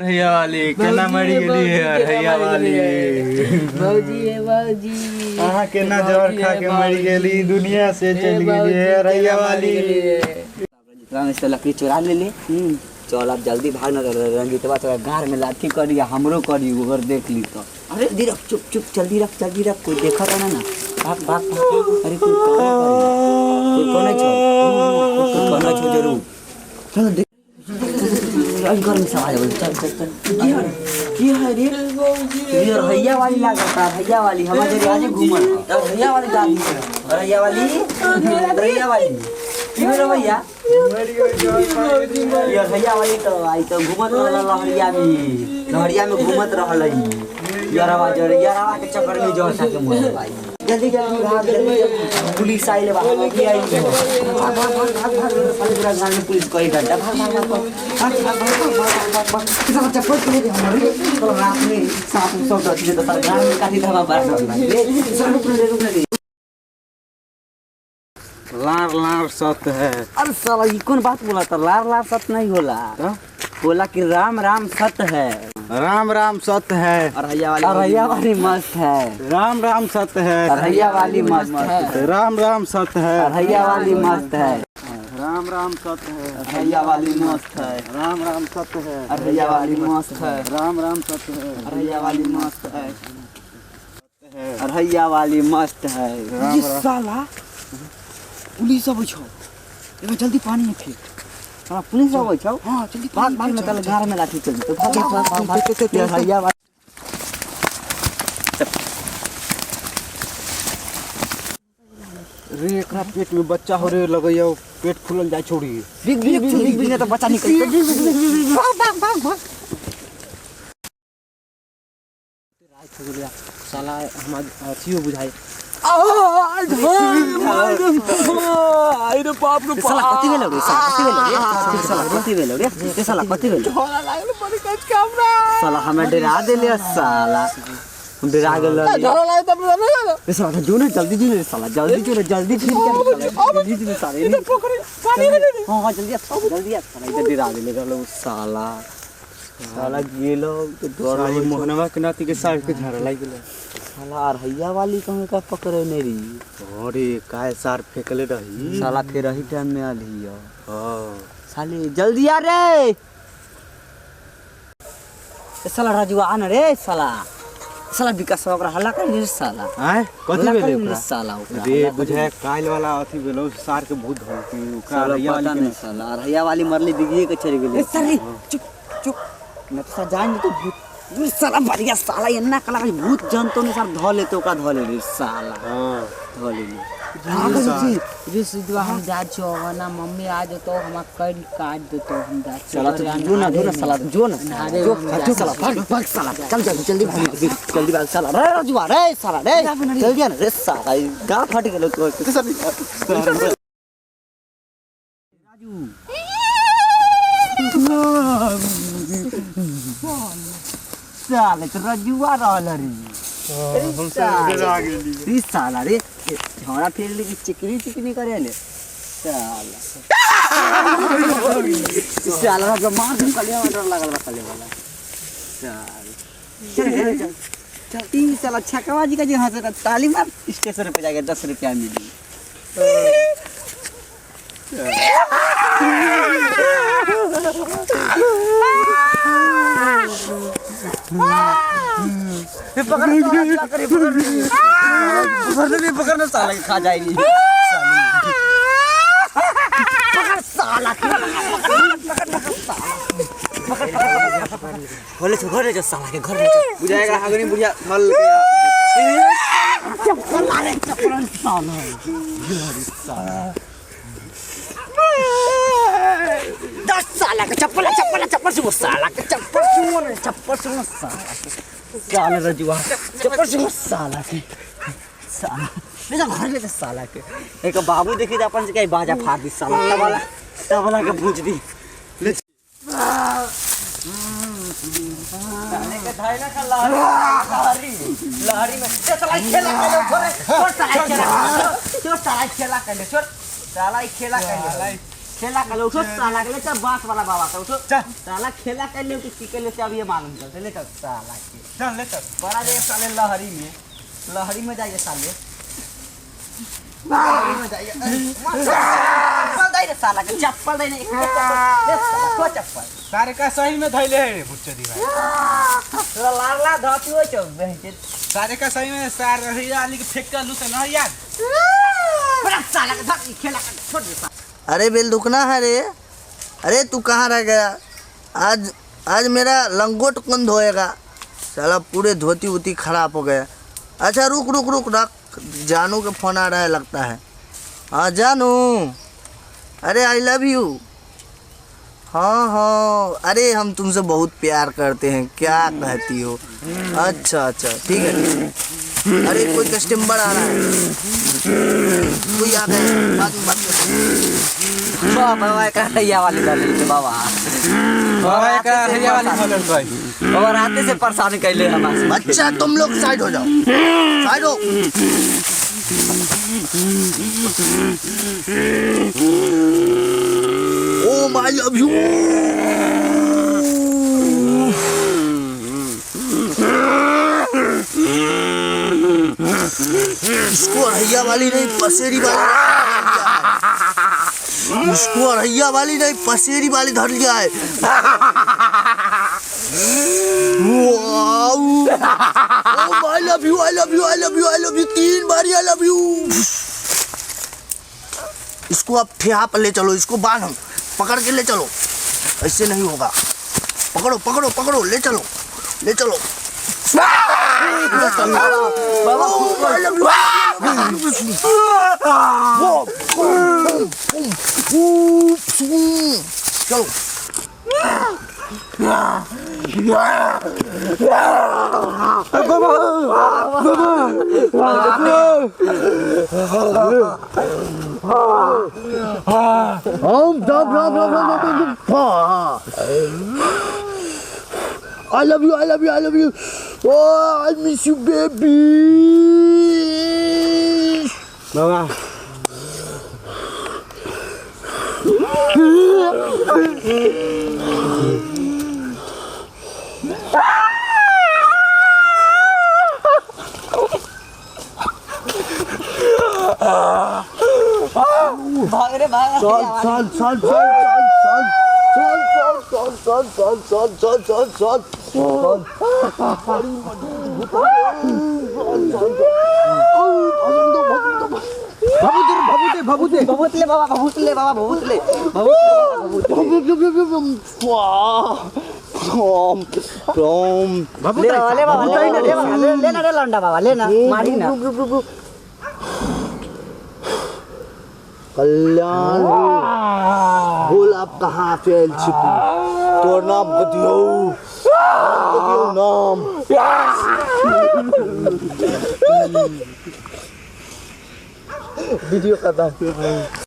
भैया वाली केना मरी गेली है भैया वाली भौजी है भौजी अहाँ केना जहर खा के मरी गेली दुनिया से चली गेली है भैया वाली से लकड़ी चुरा ले ली चल अब जल्दी भाग न रंगीतवा तोरा गार में लाठी करी हमरो करी अगर देख ली तो अरे जल्दी रख चुप चुप जल्दी रख कोई देखा रहना ना भाग भाग अरे कोई कौन छो जरूर चल देख घर में सवाल है चल की है रे ये भैया वाली लागता भैया वाली हमारे आज घूमल भैया वाली दादी भैया वाली की मेरा भैया यार भैया वाली तो आई तो घूमत रहल लहरिया में घूमत रहल यारवा के चक्कर में जोर सा के मोर भाई जल्दी भाग जल्दी पुलिस आइले भाग पूरा गांव में पुलिस कोई घंटा भाग चप्पल के लिए हमारे तो रात में साथ में सब तो सर गांव में काटी धमा बार रुक लार सत है। अरे साला ये कौन बात बोला था लार सत नहीं होला बोला कि राम सत है राम सत है अरहैया वाली मस्त है राम सत है अरहैया वाली मस्त है राम सत है अरहैया वाली मस्त है राम सत है अरहैया वाली मस्त है राम सत है अरहैया वाली मस्त है राम सत है अरहैया वाली मस्त है अरहैया वाली मस्त है ये साला पुलिस अब छो एगो जल्दी पानी में फेंक हां पुलिस अब छो हां जल्दी भाग में तल घर में लाठी चल तो भाग अरहैया रे एकरा पेट में बच्चा हो रे लगैया पेट फूलल जाय छोड़ी बिग ने तो बच्चा निकल भाग साला हम अथियो बुझाई अरे बाप रे साला कति भेल रे साला कति भेल झोला लागल बड़ी कच कामरा साला हमें डरा देले साला डरा गेल झोला लाग तब रे साला जो ना जल्दी जो साला जल्दी ठीक कर जल्दी साले इधर पोखरी पानी में हां जल्दी साला इधर डरा देले गलो साला गेलो तो डरा मोहनवा के नाती के साथ के झरा लाग गेल साला अरहैया वाली कहीं का पकड़े नहीं रही अरे काय सार फेकले रही साला फिर रही टाइम में आली हां साले जल्दी आ रे साला राजू आ न रे साला विकास ओकरा हल्ला कर रे साला हैं कथि भेले ओकरा साला रे बुझाय काल वाला अथि भेलो सार के बहुत धमकी ओकरा अरहैया वाली नहीं साला अरहैया वाली मरली दिगिए के चली गेली साले चुप न तो जान तो भूत साला बढ़िया साला इन्ना कला भूत जनतो ने सर ध लेते ओकरा ध ले रे साला हां ध ले रे सिद्धवा हम जा छो ना मम्मी आ जतो हम कल काट देतो हम जा चला तो जो ना साला जो साला भाग साला चल जल्दी भाग साला रे राजू रे साला रे जल्दी आ रे साला गाल फट गेलो तो राजू साले तो रजुआ रहल रे हम सब डरा गेली साला रे हमरा फिर लेके चिकनी करे ले साला जो मार दे कलिया डर लागल रखले वाला चल ई साला छकवा जी का जे हाथ ताली मार स्टेशन पे जाके 10 रुपया मिली पकड़ना साला खा जाएगी घर ले साला के घर ले बुझाएगा हगनी बुझा मल चप्पल मारे चप्पल साला 10 साला का चप्पल से वो साला का चप्पल से साला रजुआ चप्पल से साला के साला मेरा घर ले साला के एक बाबू देखी तो अपन से कहीं बाजा फाड़ दी साला तबला के पूछ दी साले के धाइला का लहरी में साला खेला कर लो छोड़ साला खेला कर लो खेला कर लो, उठो साला के ले चल बांस वाला बाबा का उठो। चल। साला खेला कर ले कि के ले अब ये मालूम कर ले चल साला के। चल ले चल। बड़ा दे साले लहरी में जाइए साले। लहरी में जाइए। चप्पल दे रे साला के, चप्पल दे ने एक चप्पल दे साला को चप्पल। सारे का सही में धैले है बुच्चे दी भाई। तोरा लाला धती हो चो बहके। सारे का सही में सार रही आली के फेंक कर लू से ना याद। बड़ा साला के धती खेला कर छोड़ दे। अरे बेल दुखना है रे। अरे तू कहाँ रह गया? आज मेरा लंगोट कौन धोएगा? साला पूरे धोती वोती खराब हो गया। अच्छा रुक रख। जानू का फोन आ रहा है लगता है। हाँ जानू, अरे आई लव यू। हाँ अरे हम तुमसे बहुत प्यार करते हैं, क्या कहती हो? अच्छा ठीक है। अरे कोई कस्टमर आ रहा है, कोई आ गया, बात बाबा का हैया वाली डाली बाबा। बाबा का हैया वाली खोल भाई। बाबा रात से परेशान कैले हमारे। अच्छा तुम लोग साइड हो जाओ, साइड हो। Oh my love you. इसको हैया वाली नहीं पसेरी वाली, इसको हैया वाली नहीं पसेरी वाली धर लिया है। I love you 3 bar I love you. इसको अब ठेहा पर ले चलो, इसको बांधो, पकड़ के ले चलो, ऐसे नहीं होगा। पकड़ो ले चलो। चलो I love you. Oh, I miss you, baby. बाबा भाग रे भाग। भभूतले बाबा लेना रे लंडा बाबा लेना मारी ना। कल्याण बोल आप कहाँ फैल छिपी? तो नाम बतियो नाम। वीडियो खत्म।